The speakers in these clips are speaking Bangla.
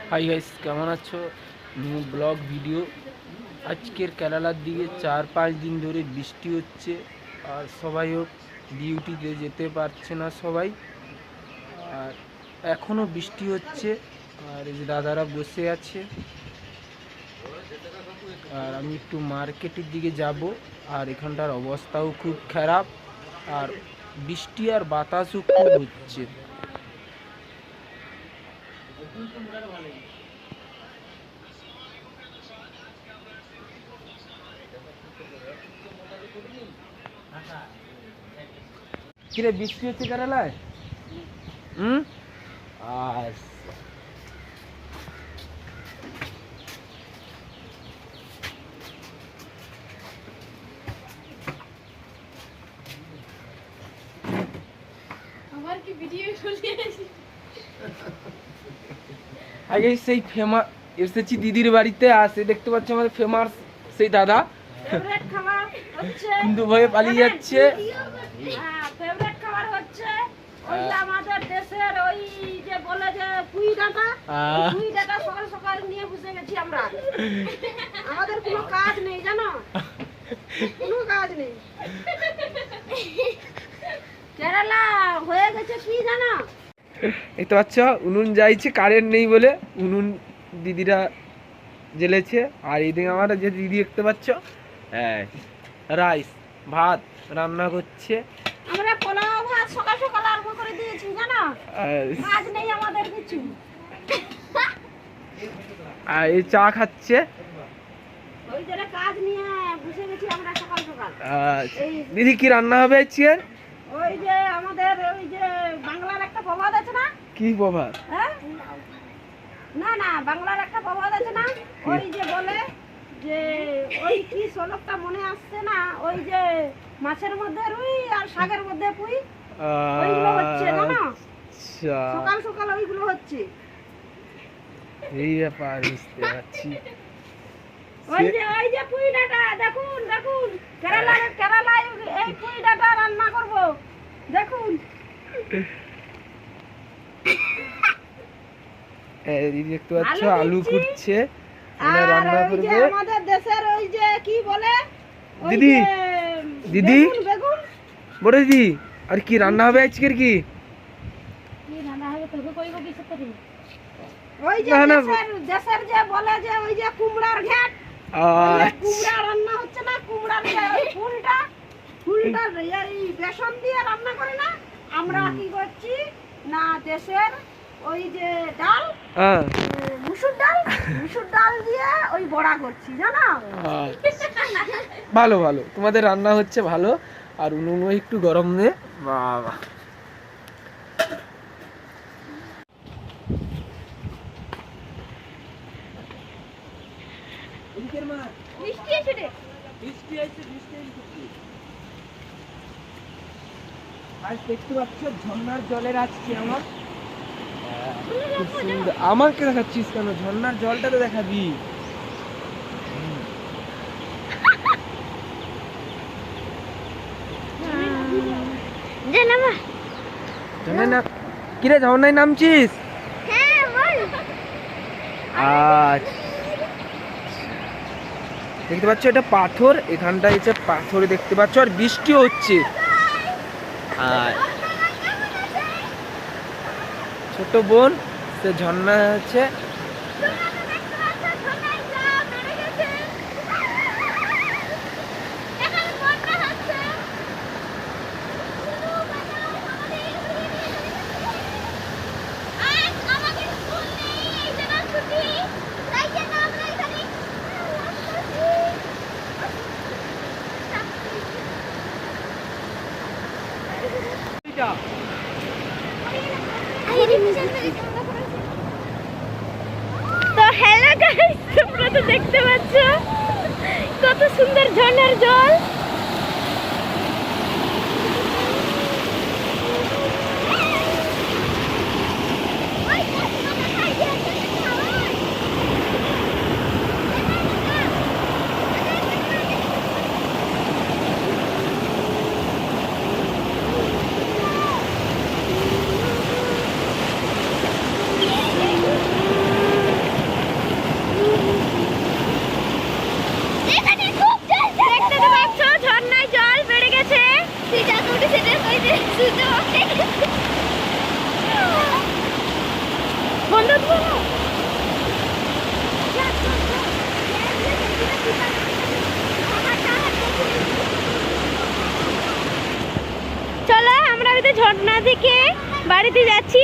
হাই গাইস, কেমন আছো? New blog video. আজকের কেরালার দিকে 4-5 দিন ধরে বৃষ্টি হচ্ছে, আর সবাইও ডিউটিতে যেতে পারছে না সবাই। আর এখনও বৃষ্টি হচ্ছে, আর এই যে দাদারা বসে আছে। আর আমি একটু মার্কেটের দিকে যাব, আর এখানটার অবস্থাও খুব খারাপ, আর বৃষ্টি আর বাতাসও খুব হচ্ছে। কিরে, বৃষ্টি হচ্ছে কেরালায়? আচ্ছা। আগে সেই ফেমাস এসেছি দিদির বাড়িতে, আসে দেখতে পাচ্ছি আমাদের ফেমাস সেই দাদা, কিন্তু ভয়ে পালিয়ে যাচ্ছে। ফেভারিট খাবার হচ্ছে ওই যে আমাদের দেশের ওই যে বলে যে পুই ডাঁটা, পুই ডাঁটা সকাল সকাল নিয়ে বসে গেছি আমরা। আমাদের কোনো কাজ নেই, জানো, কোনো কাজ নেই। কেরালা হয়ে গেছে কি জানো, দেখতে পাচ্ছ উনুন যাইছে, কারেন্ট নেই বলে উনুন দিদিরা জ্বেলেছে। আর এইদিকে আমার যে দিদি দেখতে পাচ্ছ, রাইস ভাত রান্না করছে। আমরা পোলাও ভাত সকাল সকাল আরম্ভ করে দিয়েছি, জানো, কাজ নেই আমাদের কিছু। আর এই চা খাচ্ছে। ওই যে কাজ নিয়ে বসে গেছি আমরা সকাল সকাল। দিদি কি রান্না হবে আজকে? ওই যে আমাদের ওই যে বাংলার একটা প্রবাদ আছে না? কি প্রবাদ? হ্যাঁ, না না, বাংলার একটা প্রবাদ আছে না, ওই যে বলে যে ওই কি শ্লোকটা মনে আসছে না, ওই যে মাছের মধ্যে রুই আর শাকের মধ্যে পুই, ওইগুলো হচ্ছে, জানো, সকাল সকাল ওইগুলো হচ্ছে। এই ব্যাপার, বুঝতে পারছি। ওই যে পুই ডাঁটা, দেখুন দেখুন, কেরালায় এই পুই ডাঁটা রান্না করব, দেখুন। দিদি দেখতে পাচ্ছ আলু কুটছে, রান্না করবে। আমাদের দেশের ওই যে কি বলে দিদি, দিদি বেগুন, বড় দিদি, আর কি রান্না হবে আজকের? কি রান্না হবে তোকে কইব কি সত্যি? ওই যে দেশের যে বলে যে ওই যে কুমড়ার ঘ্যাট, কুমড়া রান্না হচ্ছে না, কুমড়ার ফুলটা এই বেসন দিয়ে রান্না করে না, আমরা কি করছি না, দেশের ওই যে ডাল, মুসুর ডাল দিয়ে ওই বড়া করছি, জানো। ভালো ভালো, তোমাদের রান্না হচ্ছে ভালো। আর উনুনও একটু গরম নে, বাবা। আজ দেখতে পাচ্ছ ঝর্ণার জলের আজকে আমার খুব সুন্দর। আমাকে দেখাচ্ছিস কেন? ঝর্ণার জলটা তো দেখাবি। কিরে, ঝর্ণায় নামছিস? আচ্ছা, দেখতে পাচ্ছ এটা পাথর, এখানটায় হচ্ছে পাথর দেখতে পাচ্ছ, আর বৃষ্টি হচ্ছে। আর ছোট বোন সে ঝর্ণা আছে। তো হ্যালো গাইস, তোমরা তো দেখতে পাচ্ছ কত সুন্দর ঝর্ণার জল। বাড়িতে যাচ্ছি।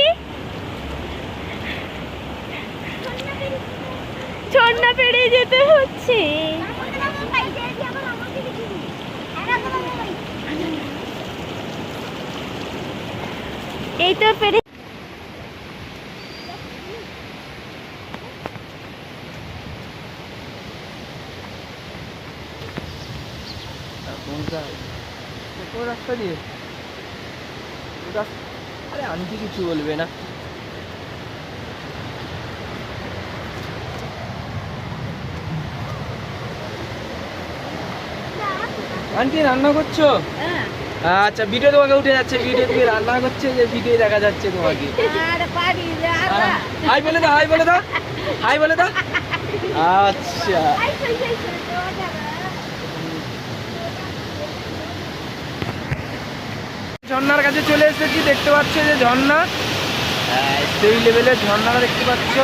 ঝর্ণা পেরিয়ে যেতে হচ্ছে। এই তো পেরে কোন রাস্তা দিয়ে? আরে আন্টি কিছু বলবে না। আন্টি রান্না করছো? আচ্ছা, ভিডিও তোমাকে উঠে যাচ্ছে, ভিডিও তুমি রান্না করছে যে ভিডিও দেখা যাচ্ছে তোমাকে। হাই বলে দাও, হাই বলে দাও, হাই বলে দাও। আচ্ছা, ঝর্ণার কাছে চলে এসেছি। দেখতে পাচ্ছ যে ঝর্ণা, সেই লেভেলের ঝর্ণাটা দেখতে পাচ্ছ।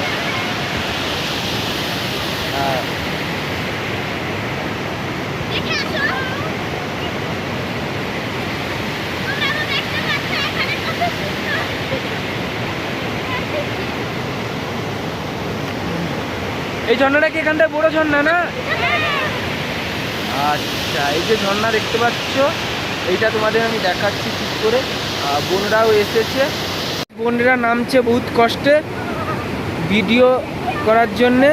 এই ঝর্ণাটা কি এখানটায় বড় ঝর্ণা না? আচ্ছা, এই যে ঝর্ণা দেখতে পাচ্ছ, এইটা তোমাদের আমি দেখাচ্ছি ঠিক করে। বোনরাও এসেছে, বোনরা নামছে বহুত কষ্টে ভিডিও করার জন্যে।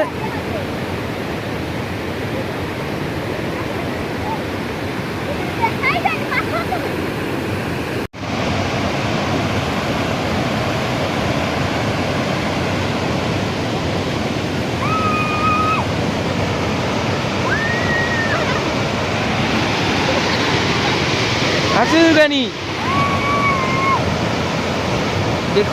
আসুন গানি দেখ।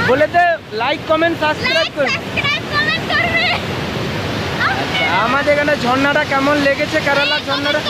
বলে দে লাইক কমেন্ট সাবস্ক্রাইব করুন। আচ্ছা, আমাদের এখানে ঝর্ণাটা কেমন লেগেছে, কেরালার ঝর্ণাটা?